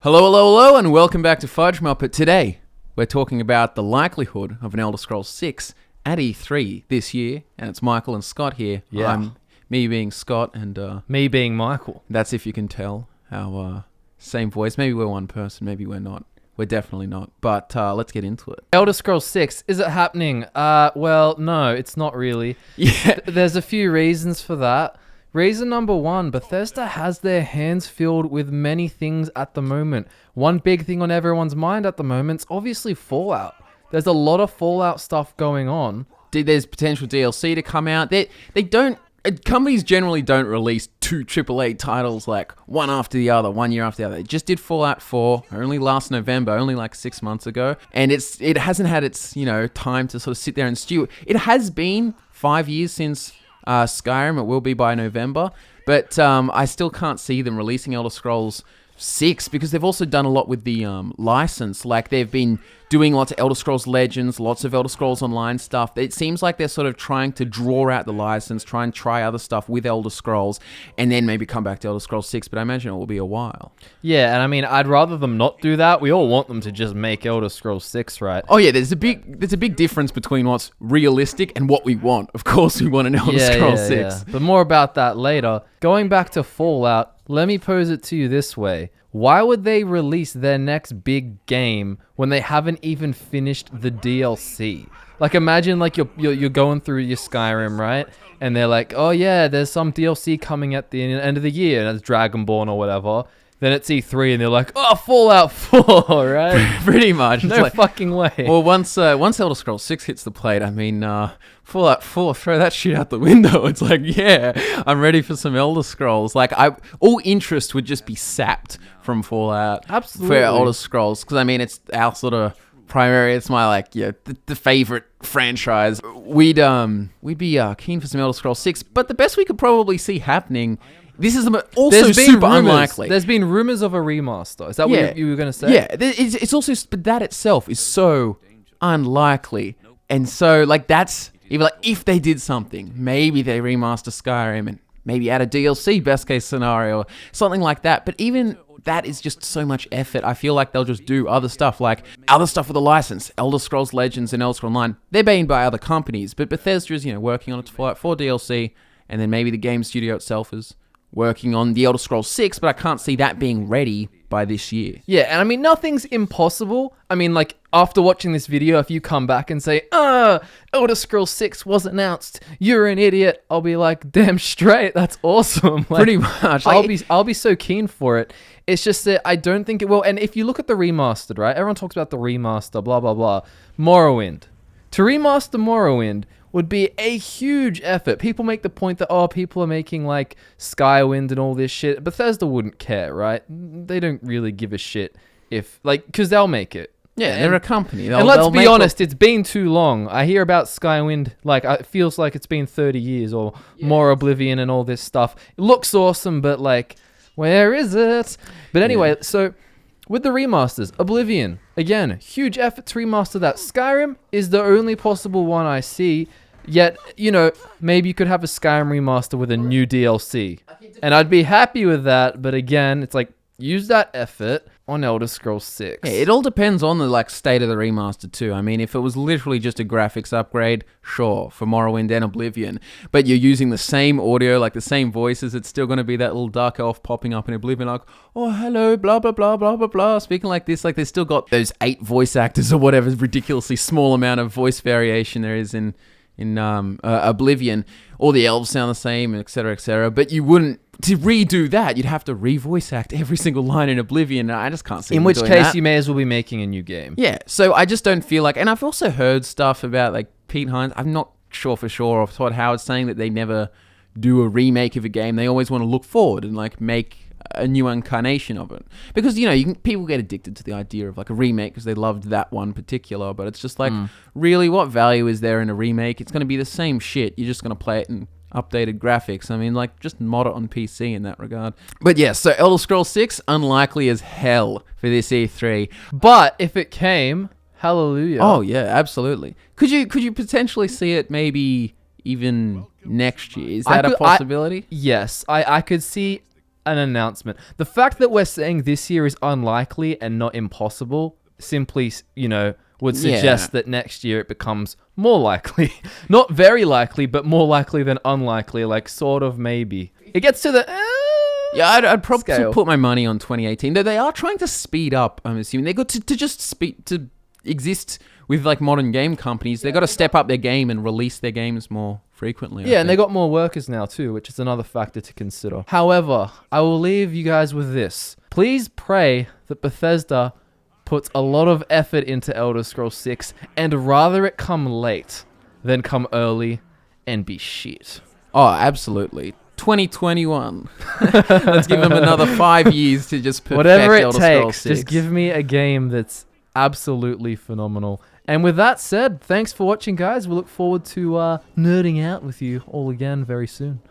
Hello, hello, hello, and welcome back to Fudge Muppet. Today, we're talking about the likelihood of an Elder Scrolls 6 at E3 this year, and it's Michael and Scott here. Yeah. I'm me being Scott, and Me being Michael. that's if you can tell our same voice. Maybe we're one person, maybe we're not. We're definitely not, but let's get into it. Elder Scrolls 6, is it happening? Well, no, it's not really. Yeah. There's a few reasons for that. Reason number one, Bethesda has their hands filled with many things at the moment. One big thing on everyone's mind at the moment is obviously Fallout. There's a lot of Fallout stuff going on. There's potential DLC to come out. They don't... Companies generally don't release two AAA titles like one after the other, 1 year after the other. They just did Fallout 4 only last November, only like 6 months ago. And it hasn't had its, time to sort of sit there and stew. It has been 5 years since Skyrim. It will be by November. But I still can't see them releasing Elder Scrolls 6 because they've also done a lot with the license. Like they've been doing lots of Elder Scrolls Legends, lots of Elder Scrolls Online stuff. It seems like they're sort of trying to draw out the license, try and try other stuff with Elder Scrolls, and then maybe come back to Elder Scrolls 6, but I imagine it will be a while. Yeah, and I mean, I'd rather them not do that. We all want them to just make Elder Scrolls 6, right? Oh yeah, there's a big difference between what's realistic and what we want. Of course we want an Elder Scrolls 6. Yeah. But more about that later. Going back to Fallout, let me pose it to you this way. Why would they release their next big game when they haven't even finished the DLC? Like imagine like you're going through your Skyrim, right? And they're like, oh yeah, there's some DLC coming at the end of the year, and it's Dragonborn or whatever. Then it's E3 and they're like, oh, Fallout 4, right? Pretty much. No fucking way. Well, once Elder Scrolls 6 hits the plate, I mean, Fallout 4, throw that shit out the window. It's like, yeah, I'm ready for some Elder Scrolls. Like, all interest would just be sapped from Fallout. Absolutely. For Elder Scrolls. Because, I mean, it's our sort of primary, it's my, the favorite franchise. We'd be keen for some Elder Scrolls 6, but the best we could probably see happening... This is also super unlikely. There's been rumors of a remaster. Is that what you were going to say? Yeah, it's also, but that itself is so unlikely. And so, that's, even if they did something, maybe they remaster Skyrim and maybe add a DLC, best case scenario, or something like that. But even that is just so much effort. I feel like they'll just do other stuff, with a license. Elder Scrolls Legends and Elder Scrolls Online, they're made by other companies. But Bethesda is, working on its Fallout 4 DLC, and then maybe the game studio itself is working on the Elder Scrolls 6, but I can't see that being ready by this year. Yeah, and I mean, nothing's impossible. I mean, after watching this video, if you come back and say, Elder Scrolls 6 was announced, you're an idiot, I'll be like, damn straight, that's awesome. Pretty much. I'll be so keen for it. It's just that I don't think it will. And if you look at the remastered, right? Everyone talks about the remaster, blah, blah, blah. Morrowind. To remaster Morrowind would be a huge effort. People make the point that, people are making Skywind and all this shit. Bethesda wouldn't care, right? They don't really give a shit if, because they'll make it. Yeah, they're a company. And let's be honest, it's been too long. I hear about Skywind, it feels like it's been 30 years or more. Oblivion and all this stuff. It looks awesome, but where is it? But anyway, so with the remasters, Oblivion, again, huge effort to remaster that. Skyrim is the only possible one I see. Yet, maybe you could have a Skyrim remaster with a new DLC. And I'd be happy with that, but again, it's use that effort on Elder Scrolls 6. Yeah, it all depends on the state of the remaster too. I mean, if it was literally just a graphics upgrade, sure, for Morrowind and Oblivion, but you're using the same audio, the same voices, it's still going to be that little dark elf popping up in Oblivion oh, hello, blah, blah, blah, blah, blah, blah, speaking like this, they've still got those 8 voice actors or whatever ridiculously small amount of voice variation there is in Oblivion. All the elves sound the same, etc., but you wouldn't, to redo that, you'd have to re-voice act every single line in Oblivion, and I just can't see in them which doing case that. you may as well be making a new game. Yeah, so I just don't feel and I've also heard stuff about Pete Hines, I'm not sure for sure, of Todd Howard saying that they never do a remake of a game, they always want to look forward and make a new incarnation of it, because people get addicted to the idea of a remake because they loved that one particular, but it's just really, what value is there in a remake? It's going to be the same shit, you're just going to play it in updated graphics. I mean, just mod it on PC in that regard. But yeah, so Elder Scrolls 6, unlikely as hell for this E3. But if it came, hallelujah. Oh yeah, absolutely. Could you potentially see it maybe even next year? Is that a possibility? Yes, I could see an announcement. The fact that we're saying this year is unlikely and not impossible simply, would suggest that next year it becomes more likely. Not very likely, but more likely than unlikely, like sort of maybe. It gets to the... Yeah, I'd probably Scale. put my money on 2018. Though they are trying to speed up, I'm assuming. They got to just to exist with like modern game companies. They got to step up their game and release their games more frequently. Yeah, and they got more workers now too, which is another factor to consider. However, I will leave you guys with this. Please pray that Bethesda puts a lot of effort into Elder Scrolls 6 and rather it come late than come early and be shit. Oh, absolutely. 2021. Let's give them another 5 years to just perfect Whatever it Elder Scrolls takes, 6. just give me a game that's absolutely phenomenal. And with that said, thanks for watching, guys. We look forward to nerding out with you all again very soon.